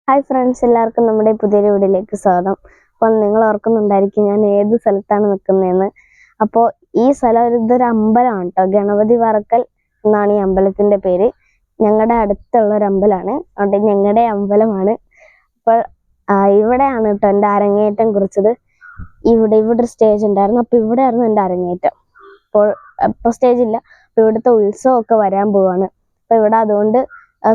Hi friends, എല്ലാവർക്കും നമ്മുടെ പുതിയൊരു വീഡിയോയിലേക്ക് സ്വാഗതം. അപ്പോൾ നിങ്ങൾ ഓർക്കുന്നുണ്ടായിരിക്കും ഞാൻ ഏത് സ്ഥലത്താണ് നിൽക്കുന്നതെന്ന്. അപ്പോൾ ഈ സ്ഥലം ഇതൊരു അമ്പലമാണ് കേട്ടോ. ഗണപതി വറക്കൽ എന്നാണ് ഈ അമ്പലത്തിൻ്റെ പേര്. ഞങ്ങളുടെ അടുത്തുള്ള ഒരു അമ്പലമാണ്, അതുകൊണ്ട് ഞങ്ങളുടെ അമ്പലമാണ്. അപ്പോൾ ഇവിടെയാണ് കേട്ടോ എൻ്റെ അരങ്ങേറ്റം കുറിച്ചത്. ഇവിടെ ഒരു സ്റ്റേജ് ഉണ്ടായിരുന്നു. അപ്പോൾ ഇവിടെയായിരുന്നു എൻ്റെ അരങ്ങേറ്റം. ഇപ്പോൾ സ്റ്റേജില്ല. അപ്പോൾ ഇവിടുത്തെ ഉത്സവമൊക്കെ വരാൻ പോവാണ്. അപ്പോൾ ഇവിടെ അതുകൊണ്ട്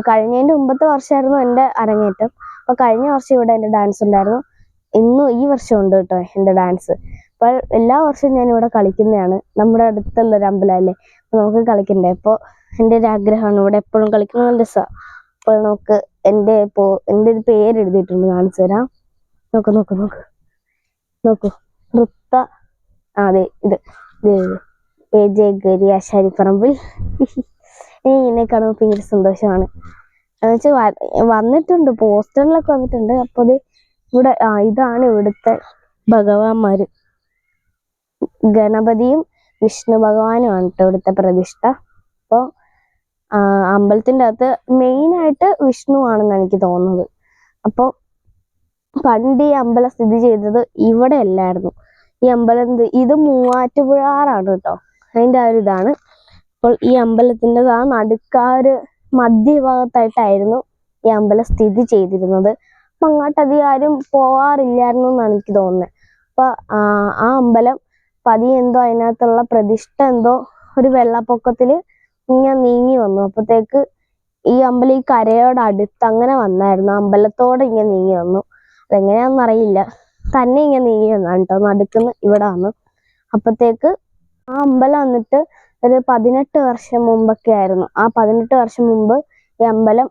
കഴിഞ്ഞതിൻ്റെ മുമ്പത്തെ വർഷമായിരുന്നു എൻ്റെ അരങ്ങേറ്റം. അപ്പോൾ കഴിഞ്ഞ വർഷം ഇവിടെ എൻ്റെ ഡാൻസ് ഉണ്ടായിരുന്നു. ഈ വർഷം ഉണ്ട് കേട്ടോ എൻ്റെ ഡാൻസ്. അപ്പോൾ എല്ലാ വർഷവും ഞാൻ ഇവിടെ കളിക്കുന്നതാണ്. നമ്മുടെ അടുത്തുള്ളൊരു അമ്പലമല്ലേ, അപ്പോൾ നമുക്ക് കളിക്കണ്ടേ. അപ്പോൾ എൻ്റെ ഒരു ആഗ്രഹമാണ് ഇവിടെ എപ്പോഴും കളിക്കുന്നത്. നല്ല രസമാണ്. അപ്പോൾ നമുക്ക് എൻ്റെ ഒരു പേര് എഴുതിയിട്ടുണ്ട്, കാണിച്ചു തരാം. നോക്കൂ നൃത്ത അതെ ഇത് AJ ഗരി ആശാരിപ്പറമ്പിൽ. എന്നെ കാണുമ്പോൾ ഭയങ്കര സന്തോഷമാണ്. എന്നുവെച്ചാൽ വന്നിട്ടുണ്ട്, പോസ്റ്ററിലൊക്കെ വന്നിട്ടുണ്ട്. അപ്പോൾ ഇവിടെ ഇതാണ് ഇവിടുത്തെ ഭഗവാന്മാര്. ഗണപതിയും വിഷ്ണു ഭഗവാനുമാണ് കേട്ടോ ഇവിടുത്തെ പ്രതിഷ്ഠ. അപ്പോൾ അമ്പലത്തിൻ്റെ അകത്ത് മെയിനായിട്ട് വിഷ്ണു ആണെന്ന് എനിക്ക് തോന്നുന്നത്. അപ്പോൾ പണ്ട് ഈ അമ്പലം സ്ഥിതി ചെയ്തത് ഇവിടെ അല്ലായിരുന്നു. ഈ അമ്പലം ഇത് മൂവാറ്റുപുഴാറാണ് കേട്ടോ, അതിൻ്റെ ആ ഒരു ഇതാണ്. അപ്പോൾ ഈ അമ്പലത്തിൻ്റെ നടുക്കാര് മധ്യഭാഗത്തായിട്ടായിരുന്നു ഈ അമ്പലം സ്ഥിതി ചെയ്തിരുന്നത്. അപ്പം അങ്ങോട്ടധികം ആരും പോവാറില്ലായിരുന്നു എന്നാണ് എനിക്ക് തോന്നുന്നത്. അപ്പോൾ ആ അമ്പലം എന്തോ അതിനകത്തുള്ള പ്രതിഷ്ഠ എന്തോ ഒരു വെള്ളപ്പൊക്കത്തിൽ ഇങ്ങനെ നീങ്ങി വന്നു. അപ്പോഴത്തേക്ക് ഈ അമ്പലം ഈ കരയോട് അടുത്ത് അങ്ങനെ വന്നായിരുന്നു. അമ്പലത്തോടെ ഇങ്ങനെ നീങ്ങി വന്നു. അതെങ്ങനെയാണെന്ന് അറിയില്ല, തന്നെ ഇങ്ങനെ നീങ്ങി വന്നാണ് കേട്ടോ. നടുക്കുന്ന് ഇവിടെ വന്നു. അപ്പോഴത്തേക്ക് ആ അമ്പലം വന്നിട്ട് ഒരു 18 വർഷം മുമ്പൊക്കെ ആയിരുന്നു. ആ 18 വർഷം മുമ്പ് ഈ അമ്പലം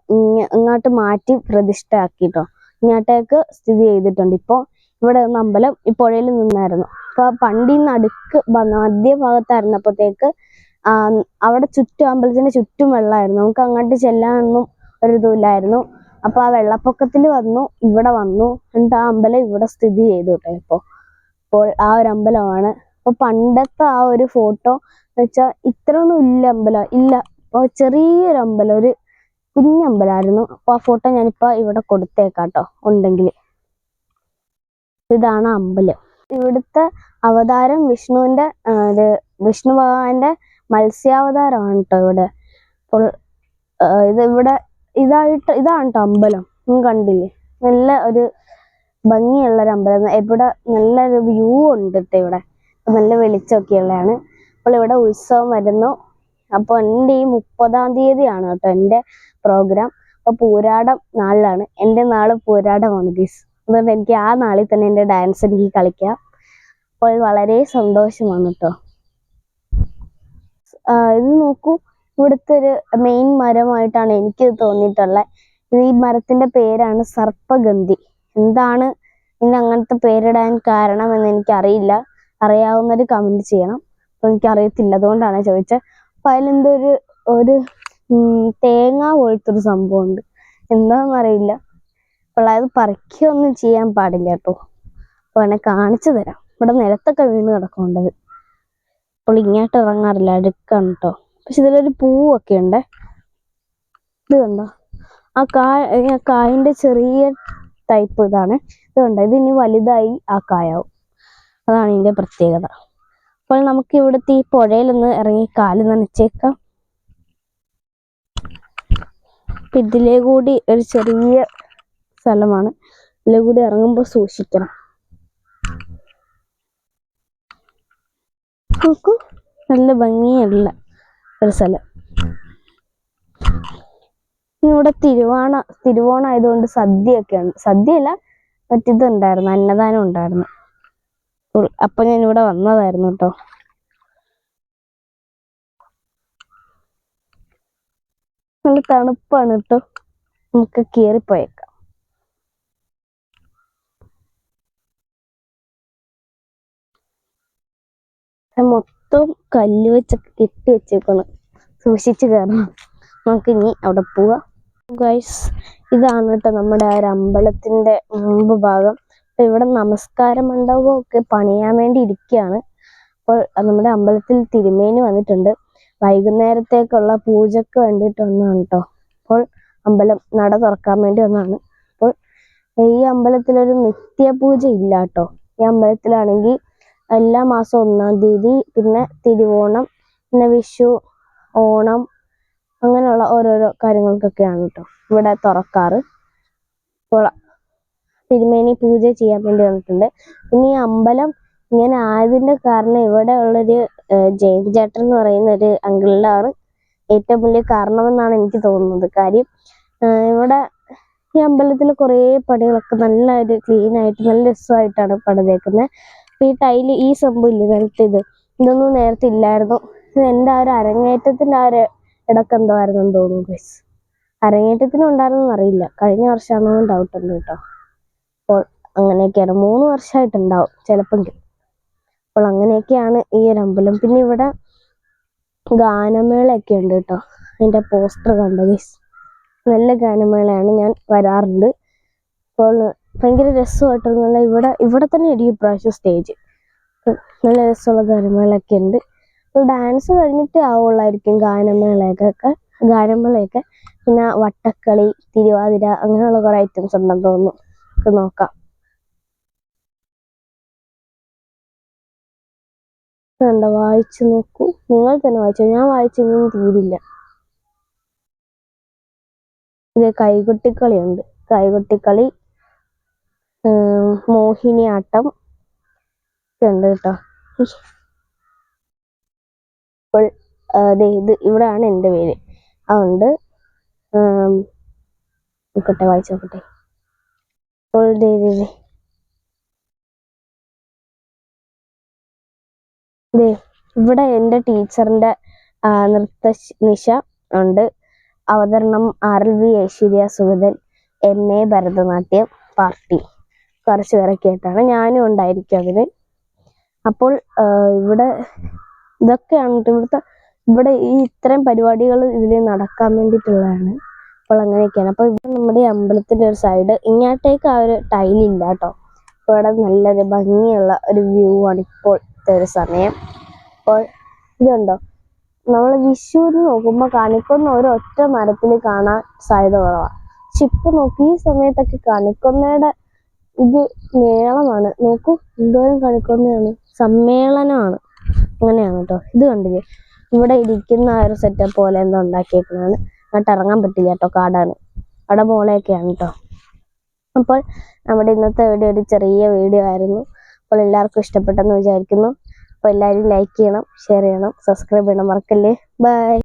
ഇങ്ങോട്ട് മാറ്റി പ്രതിഷ്ഠയാക്കിട്ടോ ഇങ്ങോട്ടേക്ക് സ്ഥിതി ചെയ്തിട്ടുണ്ട്. ഇപ്പോൾ ഇവിടെ നിന്ന് അമ്പലം ഈ പുഴയിൽ നിന്നായിരുന്നു. അപ്പോൾ പണ്ട് ഈ നടുക്ക് മധ്യഭാഗത്തായിരുന്നപ്പോഴത്തേക്ക് അവിടെ അമ്പലത്തിന് ചുറ്റും വെള്ളമായിരുന്നു. നമുക്ക് അങ്ങോട്ട് ചെല്ലാനൊന്നും ഒരു ഇതുമില്ലായിരുന്നു. അപ്പോൾ ആ വെള്ളപ്പൊക്കത്തിൽ ഇവിടെ വന്നു എന്നിട്ട് ആ അമ്പലം ഇവിടെ സ്ഥിതി ചെയ്തു കേട്ടോ. ഇപ്പോൾ ആ ഒരു അമ്പലമാണ്. അപ്പോൾ പണ്ടത്തെ ആ ഒരു ഫോട്ടോ വെച്ചാൽ ഇത്രയൊന്നും ഇല്ല, അമ്പലം ഇല്ല. അപ്പോൾ ചെറിയൊരു അമ്പലം, ഒരു കുഞ്ഞമ്പലമായിരുന്നു. അപ്പോൾ ആ ഫോട്ടോ ഞാനിപ്പോൾ ഇവിടെ കൊടുത്തേക്കാട്ടോ ഉണ്ടെങ്കിൽ. ഇതാണ് അമ്പലം. ഇവിടുത്തെ അവതാരം വിഷ്ണുവിൻ്റെ വിഷ്ണു ഭഗവാന്റെ മത്സ്യാവതാരമാണ് കേട്ടോ ഇവിടെ. അപ്പോൾ ഇതാണ് കേട്ടോ അമ്പലം. കണ്ടില്ലേ, നല്ല ഒരു ഭംഗിയുള്ളൊരു അമ്പലം. ഇവിടെ നല്ലൊരു വ്യൂ ഉണ്ട് കേട്ടോ. ഇവിടെ നല്ല വെളിച്ചമൊക്കെ ഉള്ളതാണ്. അപ്പോൾ ഇവിടെ ഉത്സവം വരുന്നു. അപ്പോൾ എൻ്റെ ഈ 30-ാം തീയതിയാണ് കേട്ടോ എൻ്റെ പ്രോഗ്രാം. അപ്പോൾ പൂരാടം നാളിലാണ്, എൻ്റെ നാള് പൂരാടമാണ് ഗീസ്. അതുകൊണ്ട് എനിക്ക് ആ നാളിൽ തന്നെ എൻ്റെ ഡാൻസ് എനിക്ക് കളിക്കാം. അപ്പോൾ വളരെ സന്തോഷമാണ് കേട്ടോ. ഇത് നോക്കൂ, ഇവിടുത്തെ ഒരു മെയിൻ മരമായിട്ടാണ് എനിക്ക് തോന്നിയിട്ടുള്ളത്. ഈ മരത്തിൻ്റെ പേരാണ് സർപ്പഗന്ധി. എന്താണ് ഇന്ന് അങ്ങനത്തെ പേരിടാൻ കാരണം എന്ന് എനിക്കറിയില്ല. അറിയാവുന്നവർ കമൻറ്റ് ചെയ്യണം. അപ്പോൾ എനിക്കറിയത്തില്ല, അതുകൊണ്ടാണ് ചോദിച്ചത്. അപ്പോൾ അതിലെന്തോ ഒരു തേങ്ങ പോലത്തൊരു സംഭവമുണ്ട്, എന്താണെന്നറിയില്ല. അപ്പോൾ അത് പറിക്കുകയൊന്നും ചെയ്യാൻ പാടില്ല കേട്ടോ. അപ്പോൾ എന്നെ കാണിച്ചു തരാം. ഇവിടെ നിലത്തൊക്കെ വീണ് കിടക്കുന്നുണ്ടത്. അപ്പോൾ ഇങ്ങോട്ട് ഇറങ്ങാറില്ല, അടുക്കാണ് കേട്ടോ. പക്ഷെ ഇതിലൊരു പൂവൊക്കെ ഉണ്ട്. ഇത് കണ്ടോ, ആ കായിൻ്റെ ചെറിയ ടൈപ്പ് ഇതാണ്. ഇത് കണ്ടോ, ഇതിനി വലുതായി ആ കായാവും. അതാണ് ഇതിൻ്റെ പ്രത്യേകത. അപ്പോൾ നമുക്ക് ഇവിടുത്തെ ഈ പുഴയിലൊന്ന് ഇറങ്ങി കാല് നനച്ചേക്കാം. ഇതിലേ കൂടി ഒരു ചെറിയ സ്ഥലമാണ്, ഇതിലേ കൂടി ഇറങ്ങുമ്പോൾ സൂക്ഷിക്കണം. നോക്കൂ, നല്ല ഭംഗിയുള്ള ഒരു സ്ഥലം. ഇവിടെ തിരുവോണം ആയതുകൊണ്ട് സദ്യയൊക്കെ ഉണ്ട്. സദ്യയല്ല, മറ്റിതുണ്ടായിരുന്നു, അന്നദാനം ഉണ്ടായിരുന്നു. അപ്പൊ ഞാൻ ഇവിടെ വന്നതായിരുന്നു കേട്ടോ. നല്ല തണുപ്പാണ് കേട്ടോ. നമുക്ക് കയറിപ്പോയേക്കാം. മൊത്തം കല്ല് വെച്ചൊക്കെ കെട്ടി വെച്ചേക്കണം, സൂക്ഷിച്ച് കയറണം. നമുക്ക് ഇനി അവിടെ പോവാം. ഗൈസ്, ഇതാണ് കേട്ടോ നമ്മുടെ ആ ഒരു അമ്പലത്തിന്റെ മുമ്പ് ഭാഗം. ഇവിടെ നമസ്കാര മണ്ഡപമൊക്കെ പണിയാൻ വേണ്ടി ഇരിക്കുകയാണ്. അപ്പോൾ നമ്മുടെ അമ്പലത്തിൽ തിരുമേനി വന്നിട്ടുണ്ട്. വൈകുന്നേരത്തേക്കുള്ള പൂജക്ക് വേണ്ടിയിട്ട് വന്നതാണ് കേട്ടോ. അപ്പോൾ അമ്പലം നട തുറക്കാൻ വേണ്ടി വന്നതാണ്. അപ്പോൾ ഈ അമ്പലത്തിലൊരു നിത്യപൂജ ഇല്ല കേട്ടോ. ഈ അമ്പലത്തിലാണെങ്കിൽ എല്ലാ മാസവും 1-ാം തീയതി, പിന്നെ തിരുവോണം, പിന്നെ വിഷു, ഓണം, അങ്ങനെയുള്ള ഓരോരോ കാര്യങ്ങൾക്കൊക്കെയാണ് കേട്ടോ ഇവിടെ തുറക്കാറ്. അപ്പോൾ തിരുമേനി പൂജ ചെയ്യാൻ വേണ്ടി വന്നിട്ടുണ്ട്. പിന്നെ ഈ അമ്പലം ഇങ്ങനെ ആയതിന്റെ കാരണം ഇവിടെ ഉള്ളൊരു ജയൻ ചേട്ടൻ എന്ന് പറയുന്ന ഒരു അങ്കിളിലാണ് ഏറ്റവും വലിയ കാരണമെന്നാണ് എനിക്ക് തോന്നുന്നത്. കാര്യം ഇവിടെ ഈ അമ്പലത്തിൽ കുറേ പണികളൊക്കെ നല്ല ഒരു ക്ലീൻ ആയിട്ട് നല്ല രസമായിട്ടാണ് പണിതേക്കുന്നത്. അപ്പൊ ഈ ടൈല്, ഈ സംഭവം ഇല്ലേ നേരത്തെ ഇതൊന്നും നേരത്തെ ഇല്ലായിരുന്നു. ഇത് എൻ്റെ ആ ഒരു അരങ്ങേറ്റത്തിന്റെ ആ ഒരു ഇടക്കെന്തോ ആയിരുന്നെന്ന് തോന്നുന്നു ഗൈസ്. അരങ്ങേറ്റത്തിനും ഉണ്ടായിരുന്നെന്ന് അറിയില്ല, കഴിഞ്ഞ വർഷമാണോ ഡൗട്ട് ഉണ്ട് കേട്ടോ. അപ്പോൾ അങ്ങനെയൊക്കെയാണ്, 3 വർഷമായിട്ടുണ്ടാവും ചിലപ്പെങ്കിൽ. അപ്പോൾ അങ്ങനെയൊക്കെയാണ് ഈ ഒരു അമ്പലം. പിന്നെ ഇവിടെ ഗാനമേളയൊക്കെ ഉണ്ട് കേട്ടോ. അതിന്റെ പോസ്റ്റർ കണ്ടോ ഗൈസ്? നല്ല ഗാനമേളയാണ്, ഞാൻ വരാറുണ്ട്. അപ്പോൾ ഭയങ്കര രസമായിട്ടുള്ള ഇവിടെ തന്നെ ഇരിക്കും ഇപ്രാവശ്യം സ്റ്റേജ്. നല്ല രസമുള്ള ഗാനമേളയൊക്കെ ഉണ്ട്. അപ്പോൾ ഡാൻസ് കഴിഞ്ഞിട്ട് ആവുള്ളായിരിക്കും ഗാനമേളയൊക്കെ. പിന്നെ വട്ടക്കളി, തിരുവാതിര, അങ്ങനെയുള്ള കുറെ ഐറ്റംസ് ഉണ്ടെന്ന് തോന്നുന്നു. നമുക്ക് നോക്കാം. കണ്ടോ, വായിച്ചു നോക്കൂ, നിങ്ങൾ തന്നെ വായിച്ചോ, ഞാൻ വായിച്ചൊന്നും തീരില്ല. ഇത് കൈകൊട്ടിക്കളിയുണ്ട്, കൈകൊട്ടിക്കളി, മോഹിനിയാട്ടം ഒക്കെ ഉണ്ട് കേട്ടോ. അപ്പോൾ ഇത് ഇവിടെയാണ് എൻ്റെ പേര്. അതുകൊണ്ട് നോക്കട്ടെ, വായിച്ചു നോക്കട്ടെ. അപ്പോൾ ഇവിടെ എൻ്റെ ടീച്ചറിന്റെ നിശ ഉണ്ട്. അവതരണം RLV Aishwarya Sugathan, MA Bharatanatyam party, കുറച്ച് പേരൊക്കെ ആയിട്ടാണ്. ഞാനും ഉണ്ടായിരിക്കും അതിന്. അപ്പോൾ ഇവിടെ ഇതൊക്കെയാണ് ഇവിടെ ഈ ഇത്രയും പരിപാടികൾ ഇതിൽ നടക്കാൻ വേണ്ടിയിട്ടുള്ളതാണ്. അപ്പോൾ അങ്ങനെയൊക്കെയാണ്. അപ്പോൾ ഇവിടെ നമ്മുടെ ഈ അമ്പലത്തിന്റെ ഒരു സൈഡ് ഇങ്ങോട്ടേക്ക് ആ ഒരു ടൈലില്ല കേട്ടോ. അപ്പോൾ ഇവിടെ നല്ലൊരു ഭംഗിയുള്ള ഒരു വ്യൂ ആണ് ഇപ്പോഴത്തെ ഒരു സമയം. അപ്പോൾ ഇതുണ്ടോ, നമ്മൾ വിഷുവിന് നോക്കുമ്പോൾ കണിക്കൊന്ന ഒരൊറ്റ മരത്തിൽ കാണാൻ സാധ്യത കുറവാണ്. പക്ഷെ ഇപ്പൊ നോക്കി ഈ സമയത്തൊക്കെ കണിക്കൊന്നയുടെ ഇത് മേളമാണ്. നോക്കൂ, എന്തോരം കണിക്കൊന്നയാണ്, സമ്മേളനമാണ്. അങ്ങനെയാണ് കേട്ടോ. ഇത് കണ്ടില്ലേ, ഇവിടെ ഇരിക്കുന്ന ആ ഒരു സെറ്റപ്പ് പോലെ എന്തോ ഉണ്ടാക്കിയേക്കുന്നതാണ്. അങ്ങോട്ട് ഇറങ്ങാൻ പറ്റില്ല കേട്ടോ, കാടാണ്. അവിടെ മോളെയൊക്കെയാണ് കേട്ടോ. അപ്പോൾ നമ്മുടെ ഇന്നത്തെ വീഡിയോ ഒരു ചെറിയ വീഡിയോ ആയിരുന്നു. അപ്പോൾ എല്ലാവർക്കും ഇഷ്ടപ്പെട്ടെന്ന് വിചാരിക്കുന്നു. അപ്പോൾ എല്ലാവരും ലൈക്ക് ചെയ്യണം, ഷെയർ ചെയ്യണം, സബ്സ്ക്രൈബ് ചെയ്യണം, മറക്കല്ലേ. ബൈ.